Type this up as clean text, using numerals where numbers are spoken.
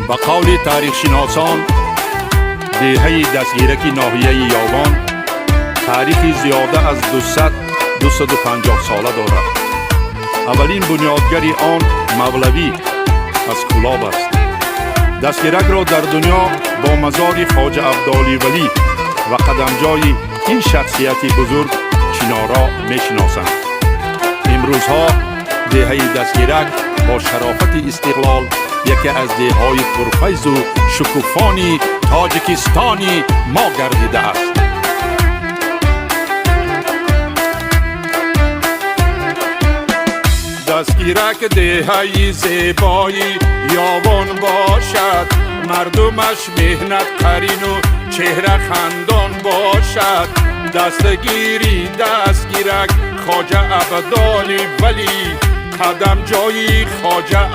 به قول تاریخ شناسان دهه دستگیرکی ناحیه یاوان تاریخی زیاده از 250 ساله دارد. اولین بنیادگری آن مولوی از کلاب است. دستگیرک را در دنیا با مزار خواجه عبدالعلی ولی و قدمجای این شخصیت بزرگ چنارا می شناسند. امروزها دهه دستگیرک با شرافت استقلال یکی از دههای پرفیض و شکوفانی تاجیکستانی ما گردیده است. دستگیرک دهه زیبای یاوان باشد، مردمش مهنت قرین و چهره خندان باشد. دستگیری دستگیرک خواجه عبدالعلی ولی قدم جای خواجه